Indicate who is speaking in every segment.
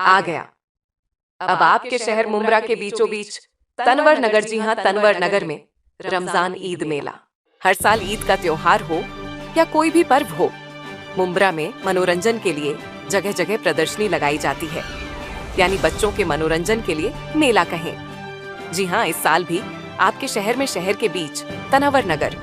Speaker 1: आ गया। अब आपके शहर मुंब्रा के बीचों बीच तनवर नगर, जी हाँ तनवर नगर में रमजान ईद मेला। हर साल ईद का त्योहार हो या कोई भी पर्व हो, मुंब्रा में मनोरंजन के लिए जगह जगह प्रदर्शनी लगाई जाती है, यानी बच्चों के मनोरंजन के लिए मेला कहें। जी हाँ, इस साल भी आपके शहर में शहर के बीच तनवर नगर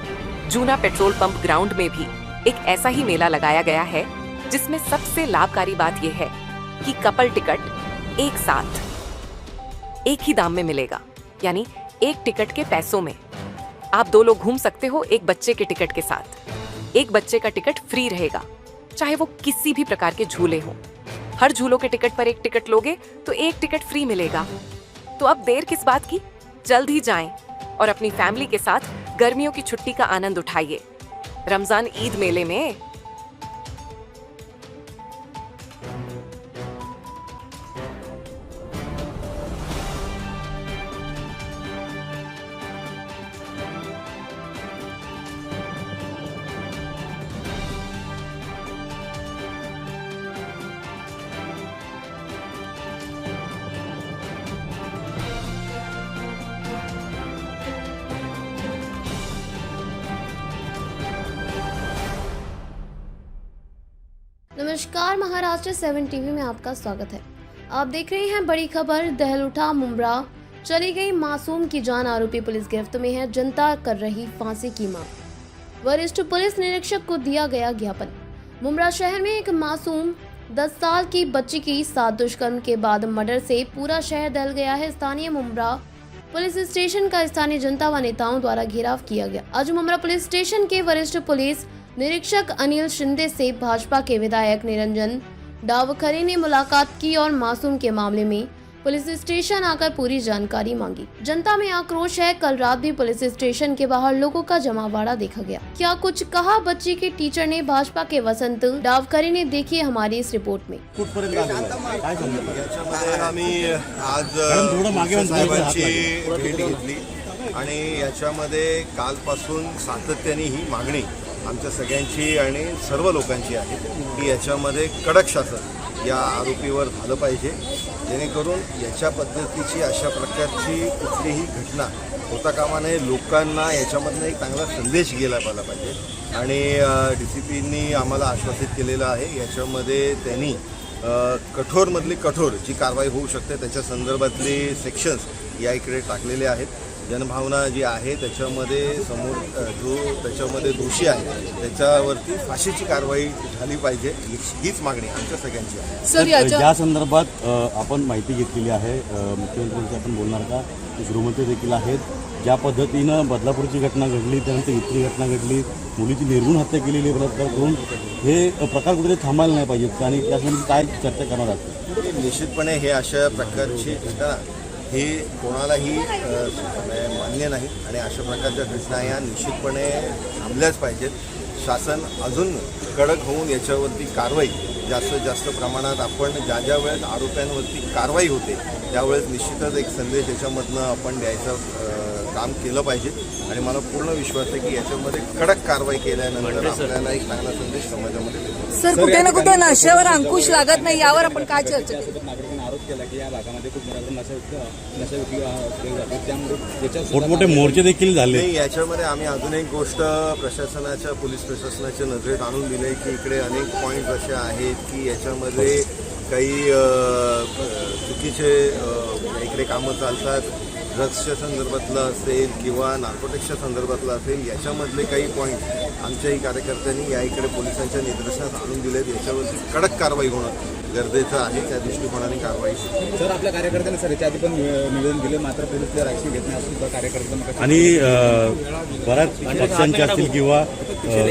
Speaker 1: जूना पेट्रोल पंप ग्राउंड में भी एक ऐसा ही मेला लगाया गया है, जिसमें सबसे लाभकारी बात यह है कि कपल टिकट एक साथ एक ही दाम में मिलेगा, यानी एक टिकट के पैसों में आप दो लोग घूम सकते हो एक बच्चे के टिकट के साथ। एक बच्चे का टिकट फ्री रहेगा, चाहे वो किसी भी प्रकार के झूले हो। हर झूलों के टिकट पर एक टिकट लोगे तो एक टिकट फ्री मिलेगा। तो अब देर किस बात की, जल्द ही जाएं और अपनी फैमिली के साथ गर्मियों की छुट्टी का आनंद उठाइए रमजान ईद मेले में।
Speaker 2: नमस्कार, महाराष्ट्र 7 टीवी में आपका स्वागत है। आप देख रहे हैं बड़ी खबर। दहल उठा मुंब्रा, चली गई मासूम की जान, आरोपी पुलिस गिरफ्त में है, जनता कर रही फांसी की मांग। वरिष्ठ पुलिस निरीक्षक को दिया गया ज्ञापन। मुंब्रा शहर में एक मासूम 10 साल की बच्ची की साथ दुष्कर्म के बाद मर्डर से पूरा शहर दहल गया है। स्थानीय मुंब्रा पुलिस स्टेशन का स्थानीय जनता व नेताओं द्वारा घेराव किया गया। आज मुंब्रा पुलिस स्टेशन के वरिष्ठ पुलिस निरीक्षक अनिल शिंदे से भाजपा के विधायक निरंजन डावखरे ने मुलाकात की और मासूम के मामले में पुलिस स्टेशन आकर पूरी जानकारी मांगी। जनता में आक्रोश है। कल रात भी पुलिस स्टेशन के बाहर लोगों का जमावड़ा देखा गया। क्या कुछ कहा बच्ची के टीचर ने, भाजपा के वसंत डावखरे ने, देखिए हमारी इस रिपोर्ट में।
Speaker 3: आणि याच्यामध्ये कालपासून सातत्याने ही मागणी आमच्या सगळ्यांची आणि सर्व लोकांची आहे की याच्यामध्ये कडक शासन या आरोपीवर झालं पाहिजे, जेणेकरून याच्या पद्धतीची अशा प्रकारची कुठलीही घटना होता कामा नये। लोकांना याच्यामधनं एक चांगला संदेश गेला पाहिजे आणि DCPनी आम्हाला आश्वासित केलेलं आहे। याच्यामध्ये त्यांनी कठोरमधली कठोर जी कारवाई होऊ शकते त्याच्या संदर्भातले सेक्शन्स या इकडे टाकलेले आहेत। जनभावना जी आहे त्याच्यामध्ये समोर जो त्याच्यामध्ये दोषी आहे त्याच्यावरती फाशीची कारवाई झाली पाहिजे, हीच मागणी आमच्या सगळ्यांची आहे।
Speaker 4: सर, या संदर्भात आपण माहिती घेतलेली आहे। मुख्यमंत्र्यांशी आपण बोलणार का? गृहमंत्री देखील आहेत। ज्या पद्धतीनं बदलापूरची घटना घडली, त्यानंतर इथली घटना घडली, मुलीची निर्गुण हत्या केलेली बलात्कार करून, हे प्रकार कुठेतरी थांबायला नाही पाहिजेत आणि यासंबंधी काय चर्चा करणार आहात?
Speaker 3: निश्चितपणे हे अशा प्रकारची घटना ही कोणालाही मान्य नाही आणि अशा प्रकारच्या घटना या निश्चितपणे थांबल्याच पाहिजेत। शासन अजून कडक होऊन याच्यावरती कारवाई जास्तीत जास्त प्रमाणात आपण ज्या वेळेस आरोप्यांवरती कारवाई होते त्यावेळेस निश्चितच एक संदेश याच्यामधनं आपण द्यायचं काम केलं पाहिजे आणि मला पूर्ण विश्वास आहे की याच्यामध्ये कडक कारवाई केल्यानंतर आपल्याला एक चांगला संदेश समाजामध्ये देतो।
Speaker 5: सर, कुठे ना कुठे नशेवर अंकुश लागत नाही, यावर आपण काय चर्चा केली?
Speaker 4: आरोप केला की या भागामध्ये खूप नशा विक्री जाते, त्यामुळे मोठमोठे मोर्चे देखील झाले।
Speaker 3: याच्यामध्ये आम्ही अजून एक गोष्ट प्रशासनाच्या, पोलीस प्रशासनाच्या नजरेत आणून दिली की इकडे अनेक पॉईंट असे आहेत की याच्यामध्ये काही चुकीचे इकडे कामं चालतात। ड्रग्सच्या संदर्भातलं असेल किंवा नार्कोटिक्सच्या संदर्भातलं असेल, याच्यामधले काही पॉईंट आमच्याही कार्यकर्त्यांनी या इकडे पोलिसांच्या निदर्शनास आणून दिलेत। याच्यावरती कडक कारवाई होणं गरजेचं आहे, त्या दृष्टिकोनाने कारवाई।
Speaker 4: सर, आपल्या कार्यकर्त्यांनी सर याच्या आधी पण निवेदन दिले, मात्र पोलीस ॲक्शन घेत नाही असं कार्यकर्त्यांना आणि बऱ्याच पक्षांचे असतील किंवा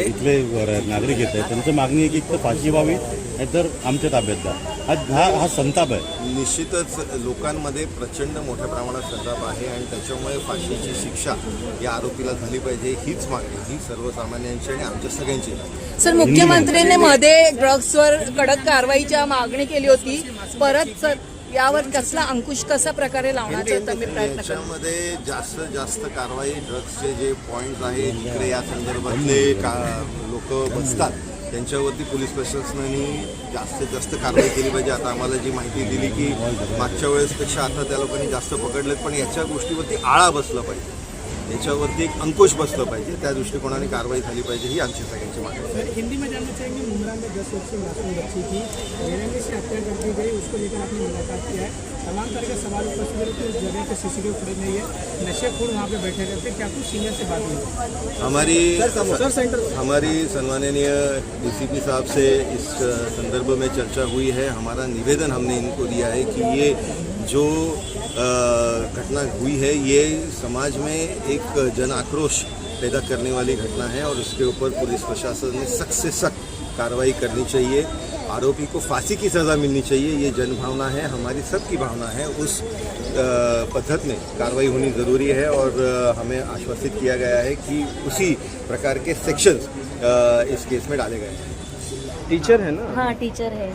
Speaker 4: इथले नागरिक येत आहेत, त्यांची मागणी आहे की एक तर फाशी व्हावी नाहीतर आमच्या ताब्यात द्या। हा संताप आहे।
Speaker 3: निश्चितच लोकांमध्ये प्रचंड मोठ्या प्रमाणात संताप आहे आणि त्याच्यामुळे फाशीची शिक्षा या आरोपीला झाली पाहिजे, हीच मागणी ही सर्वसामान्यांची आणि आमच्या सगळ्यांची आहे।
Speaker 5: सर, मुख्यमंत्र्यांनी मध्ये ड्रग्सवर कडक कारवाईची मागणी केली होती, परत सर यावर कसला अंकुश कसा प्रकारे लावण्याचा तुम्ही प्रयत्न करा?
Speaker 3: याच्यामध्ये जास्तीत जास्त कारवाई ड्रग्सचे जे पॉईंट्स आहेत इकडे या संदर्भातले लोक बसतात त्यांच्यावरती पोलीस प्रशासनाने जास्तीत जास्त कारवाई केली पाहिजे. आता आम्हाला जी माहिती दिली की मागच्या वेळेसपेक्षा आता त्या लोकांनी जास्त पकडलेत, पण याच्या गोष्टीवरती आळा बसला पाहिजे, याच्यावरती एक अंकुश बसलं पाहिजे. त्या दृष्टिकोनाने कारवाई झाली पाहिजे, ही आमची सगळ्यांची मागणी आहे.
Speaker 6: सर, हिंदी में जानना चाहेंगे, मुंब्रा में 10 वर्षीय मासूम बच्ची की बेरंगे से हत्या कर दी गई, उसको लेकर आपने मुलाकात किया है. तमाम तरह के सवाल उपस्थित रहे कि उस जगह पे CCTV फुटेज नहीं है, नशेखोर वहाँ पे बैठे रहते, क्या कुछ सीनियर से बात हुई?
Speaker 3: हमारी सम्माननीय DCP साहब से इस संदर्भ में चर्चा हुई है. हमारा निवेदन हमने इनको दिया है कि ये जो घटना हुई है ये समाज में एक जन आक्रोश पैदा करने वाली घटना है और उसके ऊपर पुलिस प्रशासन ने सख्त से सख्त कार्रवाई करनी चाहिए. आरोपी को फांसी की सज़ा मिलनी चाहिए. ये जन भावना है, हमारी सबकी भावना है. उस पद्धत में कार्रवाई होनी ज़रूरी है और हमें आश्वासित किया गया है कि उसी प्रकार के सेक्शंस इस केस में डाले गए हैं.
Speaker 7: टीचर है ना?
Speaker 8: हाँ, टीचर है.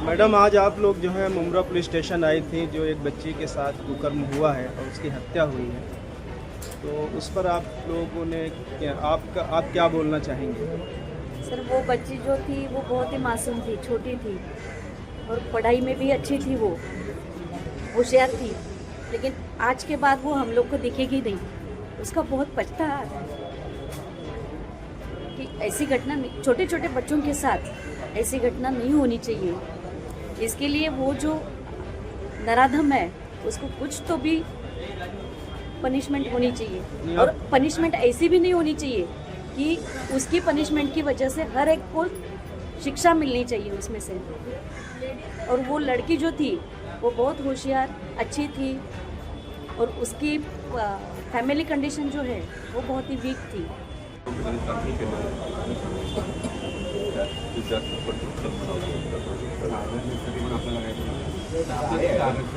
Speaker 7: मैडम, आज आप लोग जो है मुंब्रा पुलिस स्टेशन आई थी, जो एक बच्ची के साथ कुकर्म हुआ है और उसकी हत्या हुई है, तो उस पर आप लोगों ने आप क्या बोलना चाहेंगे?
Speaker 8: सर, वो बच्ची जो थी वो बहुत ही मासूम थी, छोटी थी और पढ़ाई में भी अच्छी थी, वो होशियार थी, लेकिन आज के बाद वो हम लोग को दिखेगी नहीं. उसका बहुत पछतावा आता है कि ऐसी घटना छोटे छोटे बच्चों के साथ ऐसी घटना नहीं होनी चाहिए. इसके लिए वो जो नराधम है उसको कुछ तो भी पनिशमेंट होनी चाहिए और पनिशमेंट ऐसी भी नहीं होनी चाहिए कि उसकी पनिशमेंट की वजह से हर एक को शिक्षा मिलनी चाहिए उसमें से. और वो लड़की जो थी वो बहुत होशियार अच्छी थी और उसकी फैमिली कंडीशन जो है वो बहुत ही वीक थी.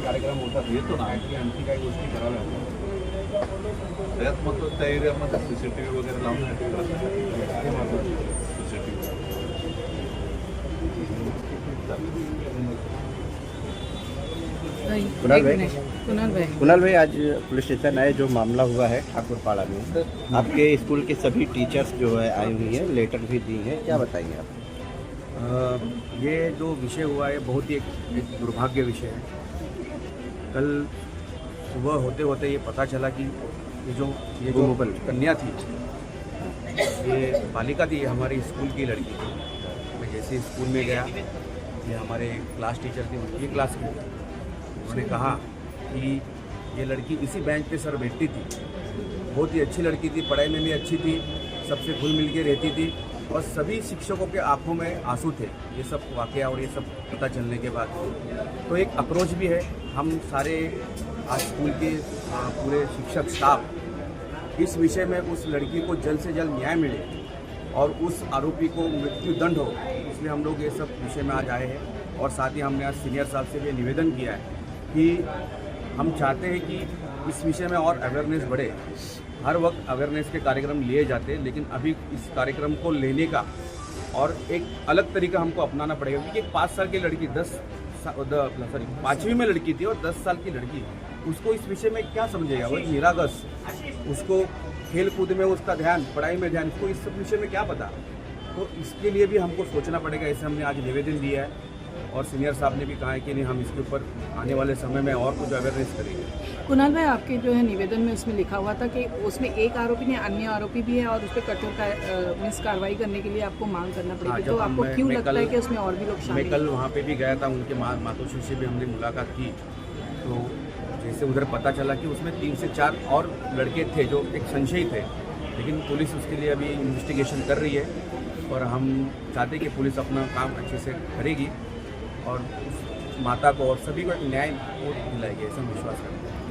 Speaker 9: कार्यक्रम होतात येतो ना की आणखी काही गोष्टी कराव्या त्यात मग त्या एरियामध्ये CCTV वगैरे लावण्यासाठी
Speaker 10: कुणाल भाई, आज पुलिस स्टेशन आए, जो मामला हुआ है ठाकुरपाड़ा में, आपके स्कूल के सभी टीचर्स जो है आई हुई हैं, लेटर भी दी हैं, क्या बताएंगे आप?
Speaker 11: ये जो विषय हुआ है बहुत ही एक दुर्भाग्य विषय है. कल सुबह होते होते ये पता चला कि ये जो कन्या थी, ये बालिका थी, हमारी स्कूल की लड़की थी. मैं जैसे स्कूल में गया, ये हमारे क्लास टीचर थी, उनकी क्लास की, उन्होंने कहा कि ये लड़की इसी बेंच पे सर बैठती थी, बहुत ही अच्छी लड़की थी, पढ़ाई में भी अच्छी थी, सबसे घुल मिल के रहती थी और सभी शिक्षकों के आंखों में आंसू थे. ये सब वाकया और ये सब पता चलने के बाद तो एक अप्रोच भी है. हम सारे आज स्कूल के पूरे शिक्षक स्टाफ इस विषय में उस लड़की को जल्द से जल्द न्याय मिले और उस आरोपी को मृत्यु दंड हो, इसलिए हम लोग ये सब विषय में आज आए हैं. और साथ ही हमने आज सीनियर साहब से भी निवेदन किया है कि हम चाहते हैं कि इस विषय में और अवेयरनेस बढ़े. हर वक्त अवेयरनेस के कार्यक्रम लिए जाते हैं, लेकिन अभी इस कार्यक्रम को लेने का और एक अलग तरीका हमको अपनाना पड़ेगा. क्योंकि एक 5 साल की लड़की 5वीं में लड़की थी और 10 साल की लड़की, उसको इस विषय में क्या समझेगा? वो निरागस, उसको खेल कूद में उसका ध्यान, पढ़ाई में ध्यान, इसको इस सब विषय में क्या पता. तो इसके लिए भी हमको सोचना पड़ेगा. इसे हमने आज निवेदन दिया है और सीनियर साहब ने भी कहा है कि नहीं, हम इसके ऊपर आने वाले समय में और कुछ अवेयरनेस करेंगे.
Speaker 5: कुणाल भाई, आपके जो है निवेदन में उसमें लिखा हुआ था कि उसमें एक आरोपी नहीं, अन्य आरोपी भी है और उस पर कठोर कार्रवाई करने के लिए आपको मांग करना पड़ेगी. तो आपको क्यों लगता है कि उसमें और भी लोग शामिल?
Speaker 11: मैं कल वहाँ पे भी गया था, उनके मातोश्री से भी हमने मुलाकात की. तो जैसे उधर पता चला कि उसमें 3 से 4 और लड़के थे जो एक संशयी थे, लेकिन पुलिस उसके लिए अभी इन्वेस्टिगेशन कर रही है और हम चाहते हैं कि पुलिस अपना काम अच्छे से करेगी और उस माता को और सभी को एक न्याय दिलाएगी, ऐसा विश्वास करते हैं.